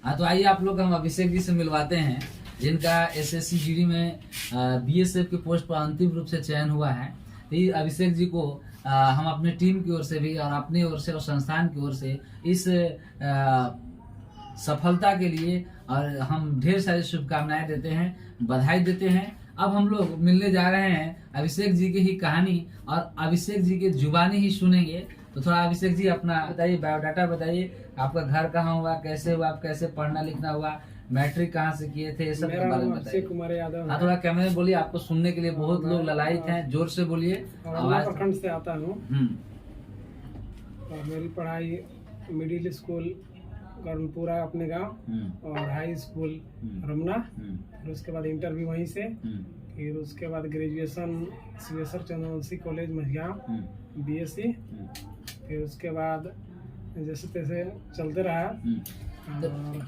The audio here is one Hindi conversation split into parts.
हाँ, तो आइए आप लोग हम अभिषेक जी से मिलवाते हैं, जिनका एसएससी जीडी में बीएसएफ के पोस्ट पर अंतिम रूप से चयन हुआ है। तो ये अभिषेक जी को हम अपने टीम की ओर से भी और अपनी ओर से और संस्थान की ओर से इस सफलता के लिए और हम ढेर सारी शुभकामनाएं देते हैं, बधाई देते हैं। अब हम लोग मिलने जा रहे हैं अभिषेक जी की ही कहानी और अभिषेक जी के जुबानी ही सुनेंगे। तो थोड़ा अभिषेक जी अपना बताइए, बायोडाटा बताइए, आपका घर कहाँ हुआ, कैसे हुआ, आप कैसे पढ़ना लिखना हुआ, मैट्रिक कहाँ से किए थे, ये सब के बारे में बताइए। कुमार यादव। हाँ, थोड़ा कैमरे में बोलिए, आपको सुनने के लिए बहुत लोग ललायित हैं, जोर से बोलिए। आवाज प्रखंड से आता हूँ और मेरी पढ़ाई मिडिल स्कूल कर्णपुरा अपने गांव और हाई स्कूल रमना, फिर उसके बाद इंटर भी वहीं से, फिर उसके बाद ग्रेजुएशन सिवेश्वर चंद्रवंशी कॉलेज महिगांव बीएससी, फिर उसके बाद जैसे तैसे चलते रहा।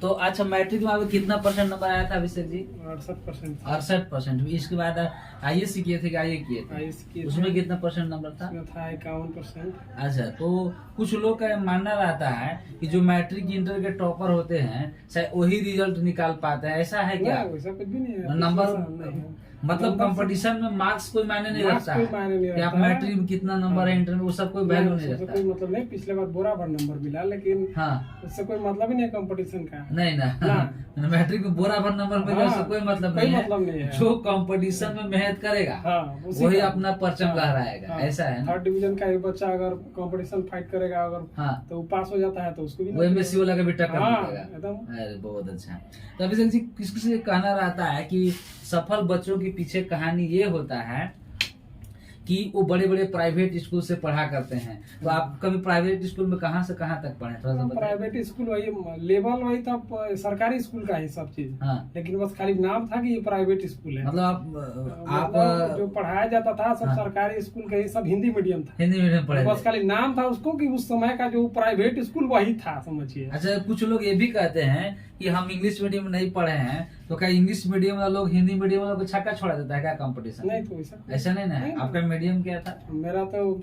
तो अच्छा, मैट्रिक में आपको कितना परसेंट नंबर आया था अभिषेक जी? 68%। 68%। इसके बाद आईएससी किए थे कि आईए किए थे? उसमें कितना परसेंट नंबर था? उसमें था 51%। अच्छा, तो कुछ लोग का मानना रहता है कि जो मैट्रिक इंटर के टॉपर होते हैं शायद वही रिजल्ट निकाल पाते हैं, ऐसा है क्या? वैसा कुछ भी नहीं है। नंबर मतलब कंपटीशन में मार्क्स कोई मायने नहीं रखता है कि आप मैट्रिक में कितना नंबर है, इंटर में, वो सब कोई वैल्यू नहीं रखता। कोई मतलब नहीं, पिछले बार बुरा भर नंबर मिला, लेकिन हाँ, उससे कोई मतलब ही नहीं कंपटीशन का। नहीं ना, मैट्रिक में बुरा भर नंबर मिला उससे कोई मतलब नहीं है। जो कंपटीशन में मेहनत करेगा वही अपना परचम लहराएगा, ऐसा है ना। 3rd डिवीजन का ही बच्चा अगर कंपटीशन फाइट करेगा अगर तो वो पास हो जाता है तो उसको भी वो एमएससी वाला का भी टक्कर मिलेगा। एकदम। अरे बहुत अच्छा। तो अभिषेक जी, किसी से कहना रहता है कि सफल बच्चों के पीछे कहानी ये होता है कि वो बड़े बड़े प्राइवेट स्कूल से पढ़ा करते हैं। तो आप कभी प्राइवेट स्कूल में कहाँ से कहाँ तक पढ़े, थोड़ा सा बताइए। प्राइवेट स्कूल वही लेवल वही था, सरकारी स्कूल का ही सब चीज। हाँ, लेकिन बस खाली नाम था कि ये प्राइवेट स्कूल है। मतलब आप जो पढ़ाया जाता था सब सरकारी स्कूल का ही, सब हिंदी मीडियम था। हिंदी मीडियम पढ़े, बस खाली नाम था उसको कि उस समय का जो प्राइवेट स्कूल वही था, समझिए। अच्छा, कुछ लोग ये भी कहते हैं कि हम इंग्लिश मीडियम में नहीं पढ़े हैं, तो क्या इंग्लिश मीडियम वाले लोग हिंदी मीडियम वालों को छक्का छोड़ा देता है क्या कंपटीशन? नहीं, तो ऐसा नहीं ना। आपका मीडियम क्या था? मेरा तो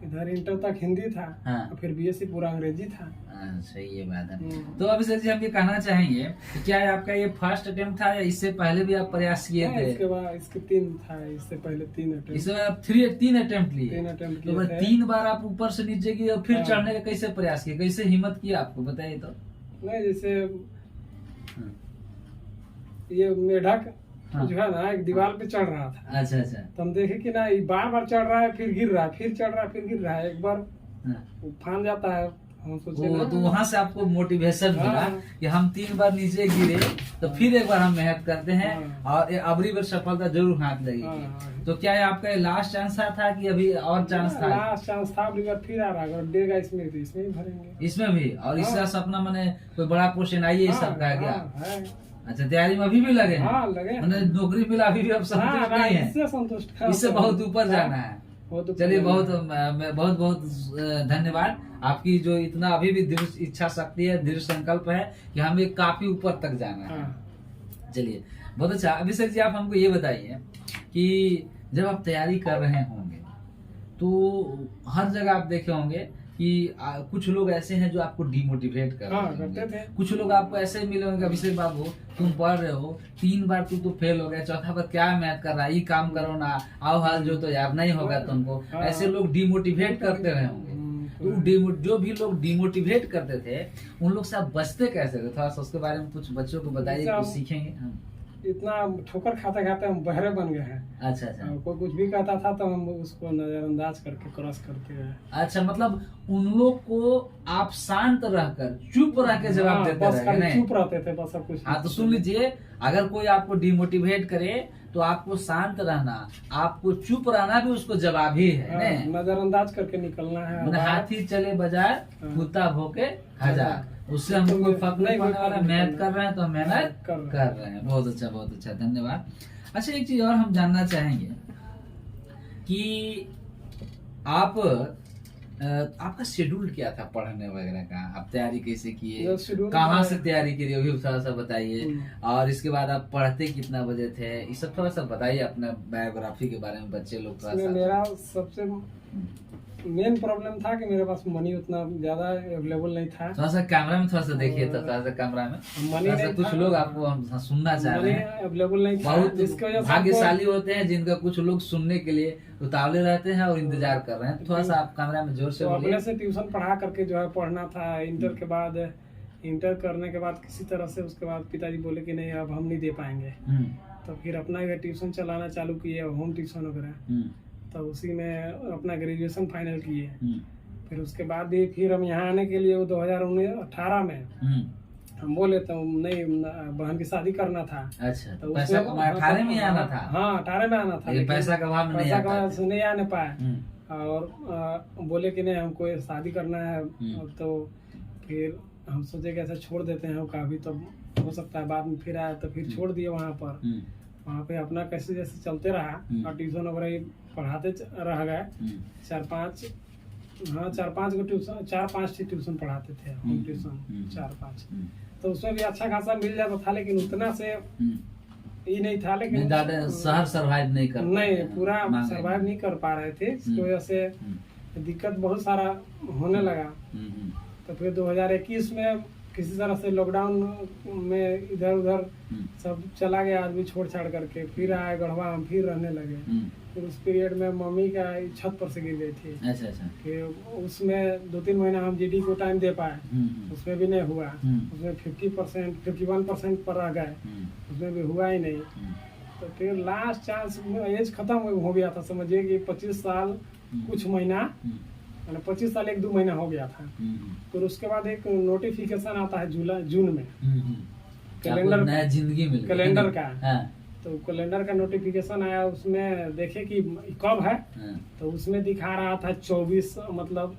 इधर इंटर तक हिंदी था। हाँ। फिर बीएससी पूरा अंग्रेजी था। सही, ये बात है। तो अभिषेक जी, हम ये कहना चाहेंगे कि क्या आपका ये फर्स्ट अटेम्प्ट था या इससे पहले भी आप प्रयास किए थे? इसके बाद इसके 3 था, इससे पहले 3 अटेम्प्ट। इससे आप 3 अटेम्प्ट लिए? 3 अटेम्प्ट तो 3 बार आप ऊपर से नीचे किए और फिर चढ़ने का कैसे प्रयास किए, कैसे हिम्मत किया आपको, बताइए तो। नहीं, जैसे ये मेढक जो है ना, एक दीवार पे चढ़ रहा था। अच्छा अच्छा। तो हम देखे कि ना ये बार चढ़ रहा है, फिर गिर रहा है, फिर चढ़ रहा है, फिर गिर रहा है, एक बार फान जाता है। हम सोचे तो वहाँ से आपको मोटिवेशन मिला कि हम 3 बार नीचे गिरे तो फिर एक बार हम मेहनत करते हैं और अगली बार सफलता जरूर हाथ लगेगी। तो क्या आपका ये लास्ट चांस था कि अभी और चांस था? लास्ट चांस था, अगली बार फिर आ रहा है, अगर देगा इसमें तो इसमें भी भरेंगे। इसमें भी? और इसका सपना मैंने कोई बड़ा क्वेश्चन आइए इस सब का क्या? अच्छा, तैयारी में अभी भी लगे हैं? हाँ, लगे। मैंने नौकरी मिला अभी भी अब संतुष्ट नहीं है? इससे संतुष्ट, इससे बहुत ऊपर जाना है। चलिए, बहुत बहुत धन्यवाद। आपकी जो इतना अभी भी दृढ़ इच्छा शक्ति है, दृढ़ संकल्प है कि हमें काफी ऊपर तक जाना है। चलिए, बहुत अच्छा। अभिषेक जी, आप हमको ये बताइए कि जब आप तैयारी कर रहे होंगे तो हर जगह आप देखे होंगे कि कुछ लोग ऐसे हैं जो आपको डिमोटिवेट कर रहे थे। कुछ लोग आपको ऐसे मिले होंगे, अभिषेक बाबू तुम पढ़ रहे हो, 3 बार तू तो फेल हो गया, चौथा बार क्या मैथ कर रहा है, ये काम करो ना, आओ हाल जो तो यार नहीं होगा तुमको। ऐसे लोग डिमोटिवेट करते रहे होंगे। तो जो भी लोग डिमोटिवेट करते थे उन लोग से आप बचते कैसे थे, थोड़ा सा उसके बारे में कुछ बच्चों को बताइए, कुछ सीखेंगे हम। इतना ठोकर खाते खाते हम बहरे बन गए हैं। अच्छा अच्छा। कोई कुछ भी कहता था तो हम उसको नजरअंदाज करके क्रॉस करते हैं। अच्छा, मतलब उन लोग को आप शांत रहकर चुप रह के जवाब देते रहे? चुप रहते थे बस, सब कुछ। हाँ, तो सुन लीजिए, अगर कोई आपको डिमोटिवेट करे तो आपको शांत रहना, आपको चुप रहना भी उसको जवाब ही है। नजरअंदाज करके निकलना है। हाथी चले बाजार, कुत्ता भोके हजार, उससे हमको कोई फर्क नहीं पड़ने वाला। मेहनत कर रहे हैं तो मेहनत कर रहे हैं। बहुत अच्छा, बहुत अच्छा, धन्यवाद। अच्छा, एक चीज और हम जानना चाहेंगे कि आपका शेड्यूल क्या था पढ़ने वगैरह का, आप तैयारी कैसे किए, कहाँ से तैयारी करी, वो भी थोड़ा सा बताइए। और इसके बाद आप पढ़ते कितना बजे थे, ये सब थोड़ा सा बताइए, अपना बायोग्राफी के बारे में बच्चे लोग थोड़ा सा। मेरा सबसे मेन प्रॉब्लम था कि मेरे पास मनी उतना ज्यादा अवेलेबल नहीं था। थोड़ा सा कैमरा में थोड़ा सा देखिए, तो थोड़ा सा कैमरा में मनी थोड़ा सा नहीं कुछ था। लोग आपको हम सुनना चाह मनी रहे हैं। अवेलेबल नहीं था, बहुत जिसकी वजह से भाग्यशाली होते हैं जिनका कुछ लोग सुनने के लिए उतावले रहते हैं और इंतजार कर रहे हैं। थोड़ा सा आप कैमरा में जोर से तो बोलिए। अपने से ट्यूशन पढ़ा करके जो है पढ़ना था। इंटर के बाद, इंटर करने के बाद किसी तरह से उसके बाद पिताजी बोले कि नहीं अब हम नहीं दे पाएंगे, तो फिर अपना ये ट्यूशन चलाना चालू किए, होम ट्यूशन वगैरह। तो उसी में अपना ग्रेजुएशन फाइनल किए। फिर उसके बाद भी फिर हम यहाँ आने के लिए 2018 में हम बोले तो नहीं, बहन की शादी करना था। अच्छा, तो पैसा उसमें 18 में आना था। हाँ 18 में आना था, ये लेकिन पैसा का अभाव में नहीं पैसा आता का था। वजह से नहीं आने पाए। और बोले कि नहीं हमको ये शादी करना है। तो फिर हम सोचे कि ऐसा छोड़ देते हैं काफी, तो हो सकता है बाद में फिर आया, तो फिर छोड़ दिए वहाँ पर। वहाँ पे अपना कैसे जैसे चलते रहा और ट्यूशन वगैरह पढ़ाते रह गए। 4-5 गो ट्यूशन, 4-5 ट्यूशन पढ़ाते थे, होम ट्यूशन 4-5। तो उसमें भी अच्छा खासा मिल जाता था, लेकिन उतना से ये नहीं था। लेकिन ज्यादा शहर सर्वाइव नहीं कर नहीं, पूरा सर्वाइव नहीं कर पा रहे थे। इसकी वजह से दिक्कत बहुत सारा होने लगा। तो फिर 2021 में किसी तरह से लॉकडाउन में इधर उधर सब चला गया आदमी, छोड़ छाड़ करके। फिर आए गढ़वा, हम फिर रहने लगे। फिर उस पीरियड में मम्मी का छत पर से गिर गई थी। अच्छा अच्छा। फिर उसमें 2-3 महीना हम जीडी को टाइम दे पाए, उसमें भी नहीं हुआ। उसमें 50%, 51% पर रह गए, उसमें भी हुआ ही नहीं। तो फिर लास्ट चांस में एज खत्म हो गया था, समझिए कि 25 साल कुछ महीना, मैंने 25 साल 1-2 महीना हो गया था। फिर उसके बाद एक नोटिफिकेशन आता है जून में, कैलेंडर, नया जिंदगी मिल गई। कैलेंडर का। हाँ। तो कैलेंडर का नोटिफिकेशन आया, उसमें देखे कि कब है। तो उसमें दिखा रहा था 24, मतलब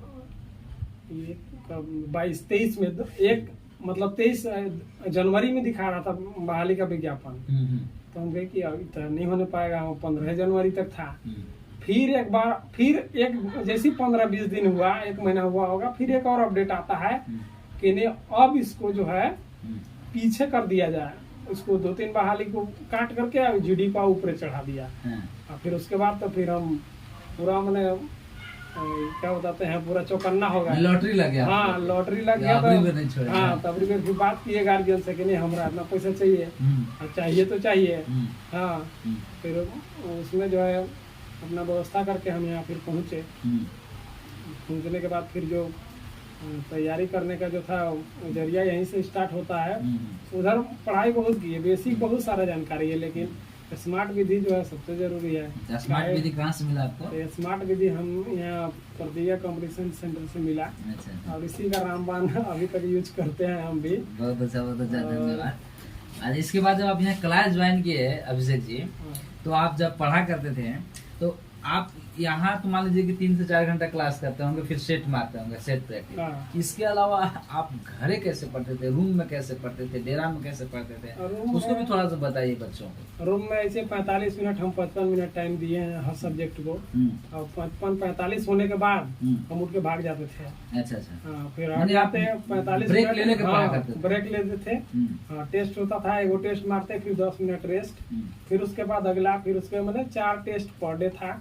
ये 22-23 में, एक मतलब 23 जनवरी में दिखा रहा था बहाली का विज्ञापन। तो हम कहे कि अभी तो नहीं होने पाएगा, 15 जनवरी तक था। फिर एक बार, फिर एक जैसे 15-20 दिन हुआ, 1 महीना हुआ होगा, फिर एक और अपडेट आता है कि नहीं अब इसको जो है पीछे कर दिया जाए। उसको 2-3 बहाली को काट करके जीडी का ऊपर चढ़ा दिया। और फिर उसके बाद तो फिर हम पूरा मैंने क्या बताते हैं, पूरा चौकन्ना हो गया, लॉटरी लग गया। हाँ लॉटरी लग गया। तो हाँ तब फिर बात किए गार्जियन से कि नहीं हमारा इतना पैसा चाहिए, और चाहिए तो चाहिए। हाँ फिर उसमें जो है अपना व्यवस्था करके हम यहाँ फिर पहुँचे। पहुँचने के बाद फिर जो तैयारी करने का जो था जरिया यहीं से स्टार्ट होता है। उधर पढ़ाई बहुत की है, बेसिक बहुत सारा जानकारी है, लेकिन स्मार्ट विधि जो है सबसे जरूरी है। स्मार्ट विधि कहाँ से मिला आपको? स्मार्ट विधि हम यहाँ प्रतिज्ञा कंपटीशन सेंटर से मिला। अच्छा। और इसी का रामबाण अभी तक यूज करते हैं हम भी। बहुत अच्छा, बहुत अच्छा, धन्यवाद। इसके बाद जब आप यहाँ क्लास ज्वाइन किए अभिषेक जी, तो आप जब पढ़ा करते थे तो आप यहाँ तो मान लीजिए कि 3 से 4 घंटा क्लास करते होंगे, फिर सेट मारते होंगे, सेट प्रैक्टिस। इसके अलावा आप घरे कैसे पढ़ते थे, रूम में कैसे पढ़ते थे, डेरा में कैसे पढ़ते थे, उसको भी थोड़ा सा बताइए बच्चों को। रूम में ऐसे 45 मिनट, हम 55 मिनट टाइम दिए हैं हर सब्जेक्ट को। और 55-45 होने के बाद हम उठ के भाग जाते थे। अच्छा अच्छा। हाँ फिर आते 45 ब्रेक ले लेके पढ़ा करते थे? ब्रेक लेते थे। हाँ टेस्ट होता था, एगो टेस्ट मारते, फिर 10 मिनट रेस्ट, फिर उसके बाद अगला, फिर उसके मतलब 4 टेस्ट पर डे था।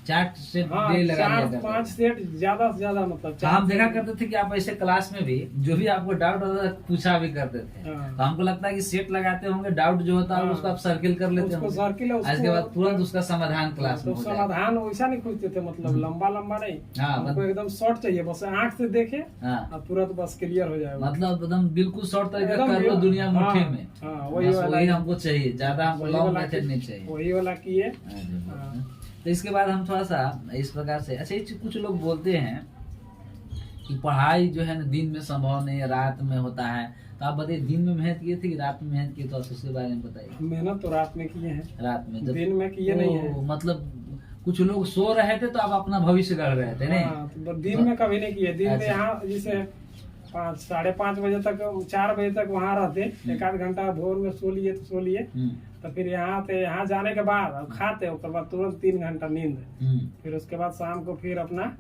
4 सेट हाँ, डे लगा दिया 4-5 सेट ज्यादा से ज्यादा, मतलब हम देखा करते थे कि आप ऐसे क्लास में भी जो भी आपको डाउट होता था पूछा भी करते थे। हाँ। तो हमको लगता है कि सेट लगाते होंगे, डाउट जो होता है हाँ। उसको आप सर्किल कर लेते उसको होंगे, सर्किल है, उसके बाद तुरंत उसका समाधान क्लास में तो हो जाएगा। समाधान वैसा नहीं खोजते थे, मतलब लंबा लंबा नहीं। हाँ, हमको एकदम शॉर्ट चाहिए, बस आंख से देखे हाँ। और तुरंत बस क्लियर हो जाएगा। मतलब एकदम बिल्कुल शॉर्ट तरीके एकदम कर लो दुनिया हाँ, मुट्ठी में। हाँ, वही हमको चाहिए, ज्यादा हमको वही लॉन्ग वाला मेथड नहीं चाहिए। वही वाला किए। हाँ। तो इसके बाद हम थोड़ा सा इस प्रकार से, अच्छा कुछ लोग बोलते हैं कि पढ़ाई जो है ना दिन में संभव नहीं है, रात में होता है। तो आप बताइए दिन में मेहनत किए थे कि रात में मेहनत किए, तो उसके बारे में बताइए। मेहनत तो रात में किए हैं, रात में, दिन में किए नहीं है। मतलब कुछ लोग सो रहे थे तो आप अपना भविष्य गढ़ रहे थे नहीं? हाँ, तो दिन में कभी नहीं किए। दिन में अच्छा। यहाँ जैसे 5-5:30 बजे तक, 4 बजे तक वहाँ रहते, 1-8 घंटा भोर में सो लिए तो सो लिए। तो फिर यहाँ थे, यहाँ जाने के बाद अब खाते, उसके बाद तुरंत 3 घंटा नींद। फिर उसके बाद शाम को फिर अपना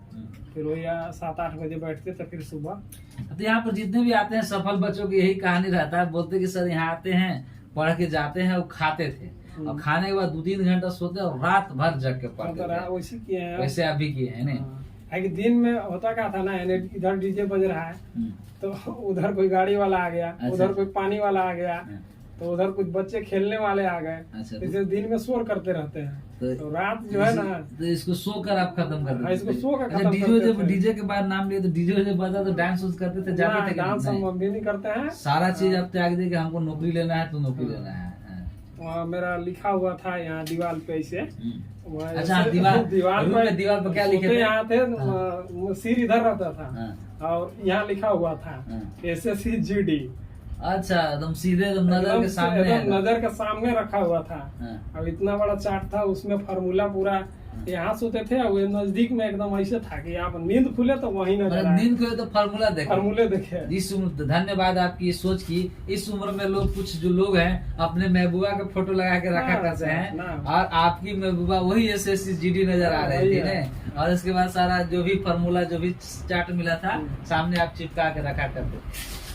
फिर वही 7-8 बजे बैठते, तो फिर सुबह। तो यहाँ पर जितने भी आते हैं सफल बच्चों की यही कहानी रहता है, बोलते कि सर यहाँ आते हैं, पढ़ के जाते हैं और खाते थे। और खाने के बाद 2-3 घंटा सोते हैं और रात भर जग के पढ़ते थे। वैसे किए हैं। वैसे आप भी किए हैं नहीं? है कि दिन में होता क्या था ना, इधर डीजे बज रहा है तो उधर कोई गाड़ी वाला आ गया, उधर कोई पानी वाला आ गया, तो उधर कुछ बच्चे खेलने वाले आ गए। अच्छा, इसे दिन में शोर करते रहते हैं तो रात जो है ना, तो इसको सो कर आप खत्म कर देते? इसको सो कर अच्छा, खत्म करते थे। डीजे के बाद नाम लिए तो डीजे जब बजा तो डांस उस करते थे, जाते थे? डांस हम भी नहीं करते हैं। सारा चीज आप त्याग दे कि हमको नौकरी लेना है तो नौकरी लेना है। वहाँ मेरा लिखा हुआ था यहाँ दीवार पे ऐसे। अच्छा, दीवार पर क्या लिखे थे? यहाँ थे सिर इधर रहता था और यहाँ लिखा हुआ था SSCGD। अच्छा, एकदम सीधे एकदम नजर के सामने, एकदम नजर के सामने रखा हुआ था। अब इतना बड़ा चार्ट था, उसमें फार्मूला पूरा। यहाँ सोते थे और नजदीक में एकदम ऐसे था कि आप नींद खुले तो वही नजर आए। नींद खुले तो फार्मूला देखे। इस उम्र, धन्यवाद आपकी सोच की। इस उम्र में लोग, कुछ जो लोग हैं अपने महबूबा का फोटो लगा के रखा करते हैं, और आपकी महबूबा वही SSCGD नजर आ रही थी ना। और इसके बाद सारा जो भी फार्मूला, जो भी चार्ट मिला था सामने आप चिपका के रखा करते।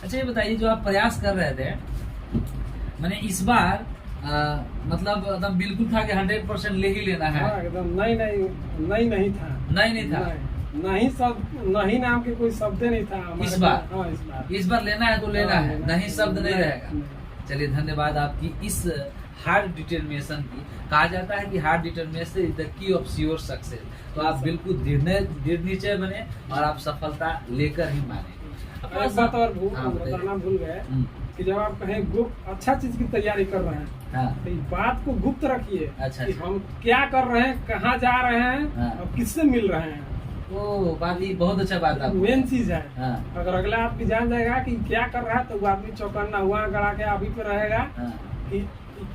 अच्छा, ये बताइए, जो आप प्रयास कर रहे थे, मैंने इस बार मतलब एकदम बिल्कुल था कि 100% ले ही लेना है? एकदम नहीं था। नहीं सब, नहीं नाम के कोई शब्द नहीं था इस बार लेना है तो लेना है, नहीं शब्द नहीं रहेगा। चलिए, धन्यवाद आपकी इस हार्ड डिटर्मिनेशन की। कहा जाता है कि hard determination is the key of sure success. तो आप बिल्कुल दृढ़ निश्चय बने और आप सफलता लेकर ही माने। एक बात और बताना भूल गए कि जब आप कहीं गुप्त अच्छा चीज की तैयारी कर रहे हैं तो इस बात को गुप्त रखिए। अच्छा, कि हम क्या कर रहे हैं, कहाँ जा रहे हैं और किससे मिल रहे हैं। वो बात ही बहुत अच्छा बात है, मेन चीज है। अगर अगला आदमी जान जाएगा कि क्या कर रहा है तो वो आदमी चौकन्ना हुआ गड़ा के अभी पे रहेगा कि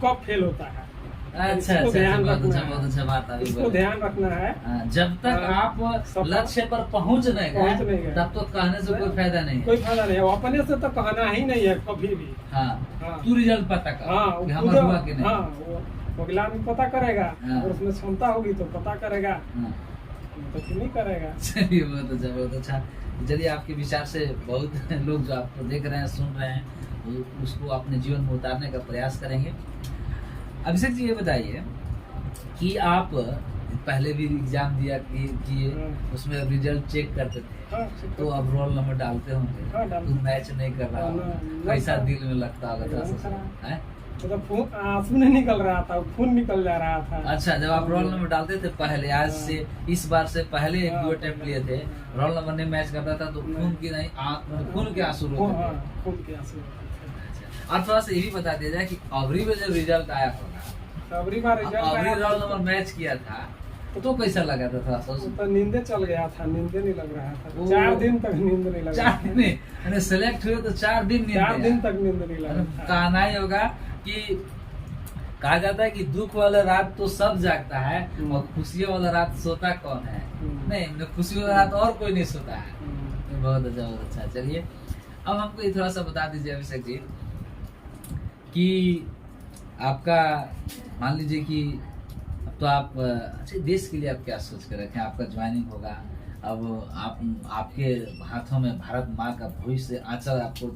कब फेल होता है। अच्छा, बहुत अच्छा बात है। इसको ध्यान रखना है। जब तक आप लक्ष्य पर पहुंच नहीं गए तब तो कहने से कोई फायदा नहीं है। कोई फायदा नहीं है, अपने से तो कहना ही नहीं है कभी भी। तू रिजल्ट पता कर, हमारा हुआ कि नहीं। अगला आदमी पता करेगा और उसमें क्षमता होगी तो पता करेगा, तो क्यों नहीं करेगा। चलिए, बहुत अच्छा। चलिए, आपके विचार से बहुत लोग जो आपको देख रहे हैं, सुन रहे हैं, उसको अपने जीवन में उतारने का प्रयास करेंगे। अभिषेक जी, ये बताइए कि आप पहले भी एग्जाम दिया किए, उसमें रिजल्ट चेक करते थे, तो अब रोल नंबर डालते होंगे, तो मैच नहीं कर रहा, कैसा दिल में लगता होगा? तो आंसू नहीं निकल रहा था, खून निकल जा रहा था। अच्छा, जब आप रोल नंबर डालते थे पहले, आज से इस बार से पहले 1-2 अटेम्प्ट लिए थे, रोल नंबर नहीं मैच करता था तो खून की नहीं, खून के आंसू रोते थे। और थोड़ा सा ये भी बता दिया जाए कि अबरी में जब रिजल्ट आया होगा, अबरी रोल नंबर मैच किया था तो कैसा लगा था? थोड़ा सा तो नींदे चल गया था, नींदे नहीं लग रहा था। 4 दिन तक नींद नहीं लग रहा था। 4 दिन सेलेक्ट हुए तो 4 दिन तक नींद नहीं लग रहा था। कहना ही होगा कि कहा जाता है कि दुख वाला रात तो सब जागता है और खुशियों वाला रात सोता कौन है? नहीं, खुशी वाला रात और कोई नहीं सोता है। बहुत अच्छा। चलिए, अब हमको ये थोड़ा सा बता दीजिए अभिषेक जी कि आपका, मान लीजिए कि अब तो आप अच्छे देश के लिए आप क्या सोच कर रखे हैं? आपका ज्वाइनिंग होगा, अब आपके हाथों में भारत माँ का भविष्य आंचल आपको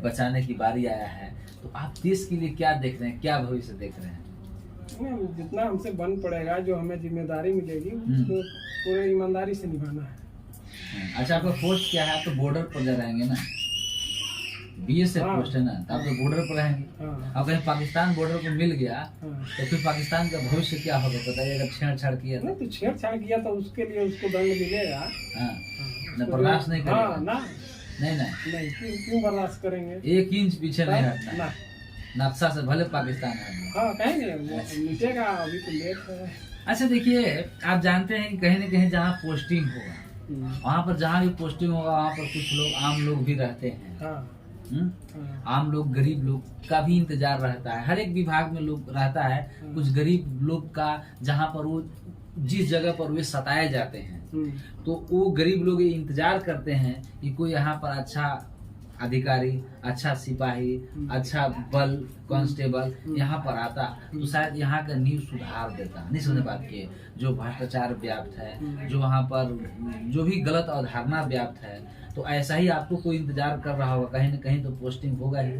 बचाने की बारी आया है, तो आप देश के लिए क्या देख रहे हैं, क्या भविष्य देख रहे हैं? जितना हमसे बन पड़ेगा, जो हमें जिम्मेदारी मिलेगी उसको पूरे ईमानदारी से निभाना है। अच्छा, आपका पोस्ट क्या है? आप तो बॉर्डर पर जा रहेंगे ना, BSF पोस्ट है ना, तो आप तो बॉर्डर पर रहेंगे। अब कहीं पाकिस्तान बॉर्डर को मिल गया तो फिर पाकिस्तान का भविष्य क्या होगा बताइए? अगर छेड़छाड़ किया तो छेड़छाड़ किया तो उसके लिए उसको दंड मिलेगा। बर्दाश्त नहीं करेगा? नहीं, क्यों बर्दाश्त करेंगे? 1 इंच पीछे नहीं हटना, नक्शा से भले पाकिस्तान है। नीचेगा, अभी तो लेट है। अच्छा, देखिए, आप जानते हैं कि कहीं न कहीं जहाँ पोस्टिंग होगा, वहाँ पर जहाँ भी पोस्टिंग होगा वहाँ पर कुछ लोग, आम लोग भी रहते हैं। आम लोग, गरीब लोग का भी इंतजार रहता है। हर एक विभाग में लोग रहता है, कुछ गरीब लोग का, जहाँ पर वो जिस जगह पर वे सताए जाते हैं, तो वो गरीब लोग ये इंतजार करते हैं कि कोई यहाँ पर अच्छा अधिकारी, अच्छा सिपाही, अच्छा बल कांस्टेबल यहाँ पर आता तो शायद यहाँ का नींव सुधार देता। नहीं समझ बात की, जो भ्रष्टाचार व्याप्त है, जो वहाँ पर जो भी गलत अवधारणा व्याप्त है, तो ऐसा ही आपको कोई इंतजार कर रहा होगा, कहीं न कहीं तो पोस्टिंग होगा ही।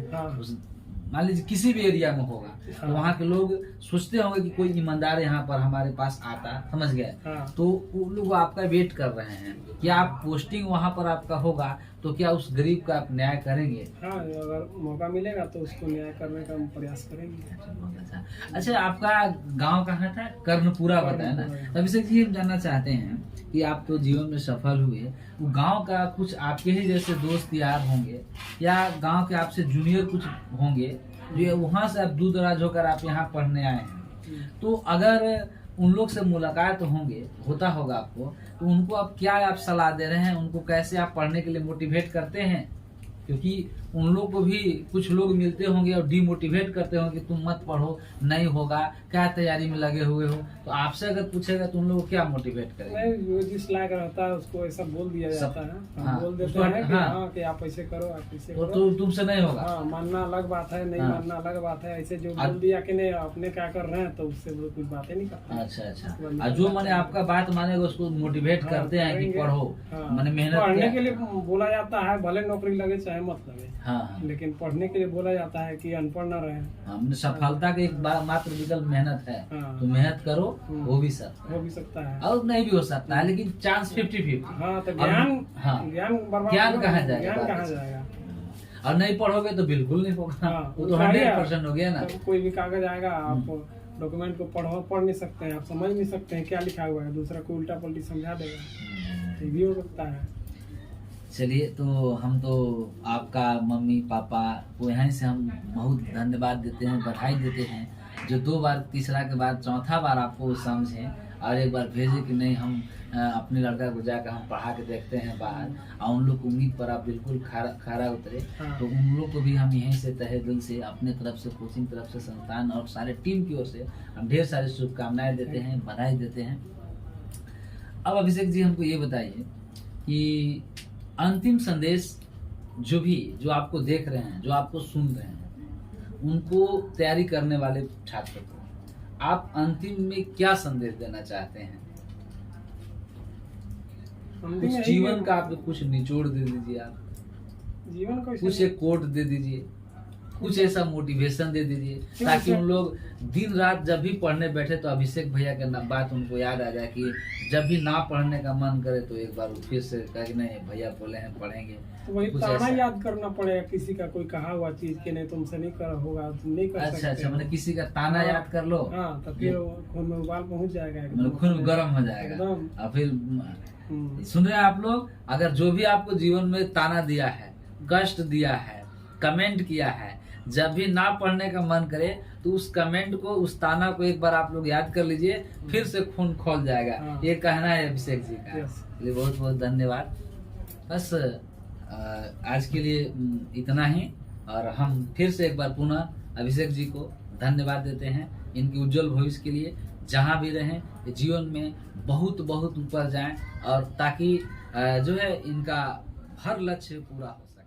मान लीजिए किसी भी एरिया में होगा, तो वहाँ के लोग सोचते होंगे कि कोई ईमानदार यहाँ पर हमारे पास आता, समझ गए, तो वो लोग आपका वेट कर रहे हैं कि आप पोस्टिंग वहाँ पर आपका होगा तो क्या उस गरीब का आप न्याय करेंगे? हाँ, अगर मौका मिलेगा तो उसको न्याय करने का हम प्रयास करेंगे। अच्छा, आपका गांव कहाँ था? कर्णपुरा बताया ना। अभिषेक जी, हम जानना चाहते हैं कि आप तो जीवन में सफल हुए, वो गांव का कुछ आपके ही जैसे दोस्त यार होंगे या गांव के आपसे जूनियर कुछ होंगे जो वहां से आप दूर दराज होकर आप यहाँ पढ़ने आए हैं, तो अगर उन लोग से मुलाकात होता होगा आपको, तो उनको आप क्या आप सलाह दे रहे हैं, उनको कैसे आप पढ़ने के लिए मोटिवेट करते हैं? क्योंकि उन लोग को भी कुछ लोग मिलते होंगे और डिमोटिवेट करते होंगे कि तुम मत पढ़ो, नहीं होगा, क्या तैयारी में लगे हुए हो, तो आपसे अगर पूछेगा तो उन लोग को क्या मोटिवेट करेंगे? जो जिस लायक रहता है उसको ऐसा बोल दिया जाता है, हाँ, बोल देते हैं कि हाँ कि आप ऐसे करो, आप ऐसे करो, तो तुमसे नहीं होगा। हाँ, मानना अलग बात है, नहीं मानना अलग बात है। ऐसे जो बोल दिया कि नहीं अपने क्या कर रहे हैं, तो उससे वो कुछ बातें नहीं करते। अच्छा, और जो मैंने आपका बात मानेगा उसको मोटिवेट करते हैं कि पढ़ो, मैंने मेहनत पढ़ने के लिए बोला जाता है, भले नौकरी लगे चाहे मत लगे, हाँ, लेकिन पढ़ने के लिए बोला जाता है कि अनपढ़ न रहे। हमने सफलता का एक मात्र विकल्प मेहनत है, तो मेहनत करो, हो भी सकता है और नहीं भी हो सकता है, लेकिन चांस 50-50। हाँ, तो ज्ञान ज्ञान कहाँ जाएगा? और नहीं पढ़ोगे तो बिल्कुल नहीं होगा, वो तो 100% हो गया ना। कोई भी कागज आएगा, आप डॉक्यूमेंट को पढ़ नहीं सकते हैं, आप समझ नहीं सकते हैं क्या लिखा हुआ है, दूसरा को उल्टा पलटी समझा देगा, ये भी हो सकता है। चलिए, तो हम तो आपका मम्मी पापा को यहाँ से हम बहुत धन्यवाद देते हैं, बधाई देते हैं, जो 2 बार, तीसरा के बाद चौथा बार आपको समझे और एक बार भेजे कि नहीं हम अपने लड़का को जाकर हम पढ़ा के देखते हैं बाहर, और उन लोग उम्मीद पर आप बिल्कुल खरा उतरे। तो उन लोग को भी हम यहीं से तहे दिल से अपने तरफ से, कोचिंग तरफ से, संस्थान और सारे टीम की ओर से हम ढेर सारी शुभकामनाएं देते हैं, बधाई देते हैं। अब अभिषेक जी, हमको ये बताइए कि अंतिम संदेश जो आपको देख रहे हैं, जो आपको सुन रहे हैं, उनको तैयारी करने वाले छात्र को आप अंतिम में क्या संदेश देना चाहते हैं? कुछ जीवन का आप कुछ निचोड़ दे दीजिए, आप जीवन को कुछ एक कोट दे दीजिए, कुछ ऐसा मोटिवेशन दे दीजिए, ताकि उन लोग दिन रात जब भी पढ़ने बैठे तो अभिषेक भैया का बात उनको याद आ जाए कि जब भी ना पढ़ने का मन करे तो एक बार फिर से कहे नहीं भैया बोले हैं पढ़ेंगे। तो वही ताना याद करना पड़ेगा, किसी का कोई कहा हुआ चीज के नहीं तुमसे नहीं कर होगा, तुम नहीं कर सकते। अच्छा, मैंने किसी का ताना याद कर लो, हाँ, तो फिर खून में उबाल पहुंच जाएगा, खून में गर्म हो जाएगा। और फिर सुन रहे हैं आप लोग, अगर जो भी आपको जीवन में ताना दिया है, कष्ट दिया है, कमेंट किया है, जब भी ना पढ़ने का मन करे तो उस कमेंट को, उस ताना को एक बार आप लोग याद कर लीजिए, फिर से खून खोल जाएगा। ये कहना है अभिषेक जी का। इसलिए बहुत बहुत धन्यवाद। बस आज के लिए इतना ही, और हम फिर से एक बार पुनः अभिषेक जी को धन्यवाद देते हैं इनकी उज्जवल भविष्य के लिए। जहाँ भी रहें जीवन में बहुत बहुत ऊपर जाएं, और ताकि जो है इनका हर लक्ष्य पूरा हो सके।